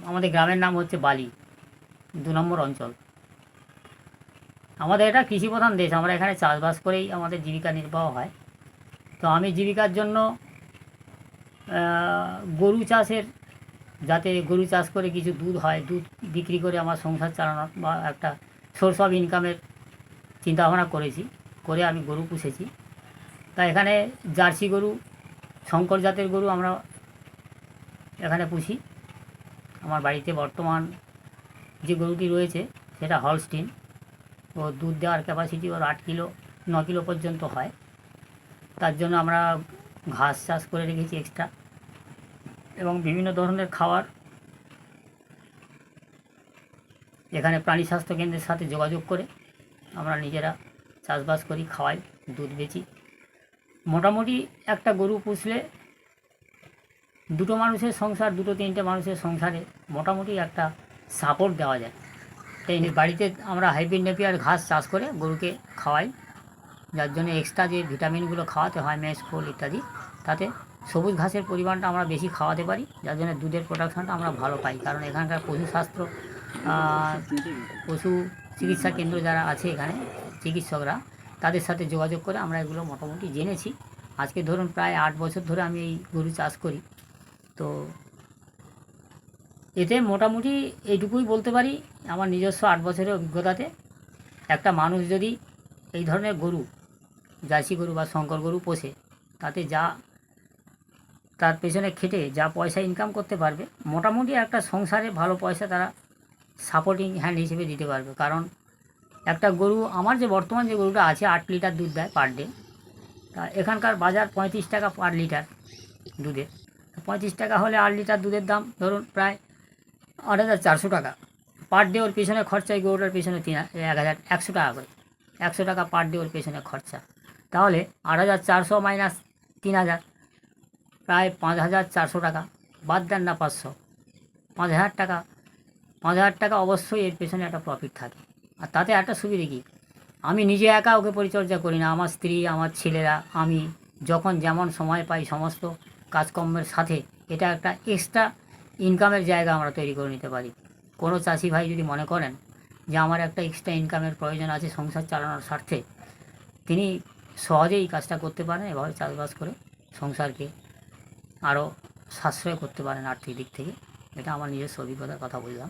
আমাদের গ্রামের নাম হচ্ছে বালি, 2 নম্বর অঞ্চল। আমাদের এটা কৃষিপ্রধান দেশ, আমরা এখানে চাষবাস করেই আমাদের জীবিকা নির্বাহ হয়। তো আমি জীবিকার জন্য গরু চাষের, যাতে গরু চাষ করে কিছু দুধ হয়, দুধ বিক্রি করে আমার সংসার চালানোর বা একটা সোর্স অফ ইনকামের চিন্তাভাবনা করেছি, করে আমি গরু পুষেছি। তা এখানে জার্সি গরু, শঙ্কর জাতের গরু আমরা এখানে পুষি। আমার বাড়িতে বর্তমান যে গরুটি রয়েছে সেটা হলস্টিন। ও দুধ দেওয়ার ক্যাপাসিটি ওর 8 কিলো 9 কিলো পর্যন্ত হয়। তার জন্য আমরা ঘাস চাষ করে রেখেছি এক্সট্রা, এবং বিভিন্ন ধরনের খাবার এখানে প্রাণী স্বাস্থ্য কেন্দ্রের সাথে যোগাযোগ করে আমরা নিজেরা চাষবাস করি, খাওয়াই, দুধ বেচি। মোটামুটি একটা গরু পুষলে দুটো মানুষের সংসার, 2-3টে মানুষের সংসারে মোটামুটি একটা সাপোর্ট দেওয়া যায়। তাই বাড়িতে আমরা হাইব্রিড নেপিয়ার ঘাস চাষ করে গরুকে খাওয়াই, যার জন্য এক্সট্রা যে ভিটামিনগুলো খাওয়াতে হয়, মেষ, খোল ইত্যাদি, তাতে সবুজ ঘাসের পরিমাণটা আমরা বেশি খাওয়াতে পারি, যার জন্য দুধের প্রোডাকশানটা আমরা ভালো পাই। কারণ এখানকার পশুস্বাস্থ্য, পশু চিকিৎসা কেন্দ্র যারা আছে এখানে, চিকিৎসকরা, তাদের সাথে যোগাযোগ করে আমরা এগুলো মোটামুটি জেনেছি। আজকে ধরুন প্রায় 8 বছর ধরে আমি এই গরু চাষ করি। তো এতে মোটামুটি এইটুকুই বলতে পারি, আমার নিজস্ব 8 বছরের অভিজ্ঞতাতে একটা মানুষ যদি এই ধরনের গরু, জার্সি গরু বা শঙ্কর গরু পোষে, তাতে যা তার পেছনে খেটে যা পয়সা ইনকাম করতে পারবে, মোটামুটি একটা সংসারে ভালো পয়সা তারা সাপোর্টিং হ্যান্ড হিসেবে দিতে পারবে। কারণ একটা গরু, আমার যে বর্তমান যে গরুটা আছে 8 লিটার দুধ দেয় পার ডে। তা এখানকার বাজার 35 টাকা পার লিটার দুধের। 35 টাকা হলে 8 লিটার দুধের দাম ধরুন প্রায় 8,400 টাকা পার ডে। ওর পেছনে খরচা, এই গরুটার পেছনে 1,100 টাকা করে, 100 টাকা পার ডে ওর পেছনে খরচা। তাহলে 8,400 মাইনাস 3,000, প্রায় 5,400 টাকা। বাদ দেন না 500, 5,000 টাকা। 5,000 টাকা অবশ্যই এর পেছনে একটা প্রফিট থাকে। আর তাতে একটা সুবিধে কী, আমি নিজে একা ওকে পরিচর্যা করি না, আমার স্ত্রী, আমার ছেলেরা, আমি যখন যেমন সময় পাই সমস্ত কাজকর্মের সাথে এটা একটা এক্সট্রা ইনকামের জায়গা আমরা তৈরি করে নিতে পারি। কোনো চাষি ভাই যদি মনে করেন যে আমার একটা এক্সট্রা ইনকামের প্রয়োজন আছে সংসার চালানোর স্বার্থে, তিনি সহজেই এই কাজটা করতে পারেন। এভাবে চাষবাস করে সংসারকে আরও সাশ্রয় করতে পারেন আর্থিক দিক থেকে। এটা আমার নিজস্ব অভিজ্ঞতার কথা বললাম।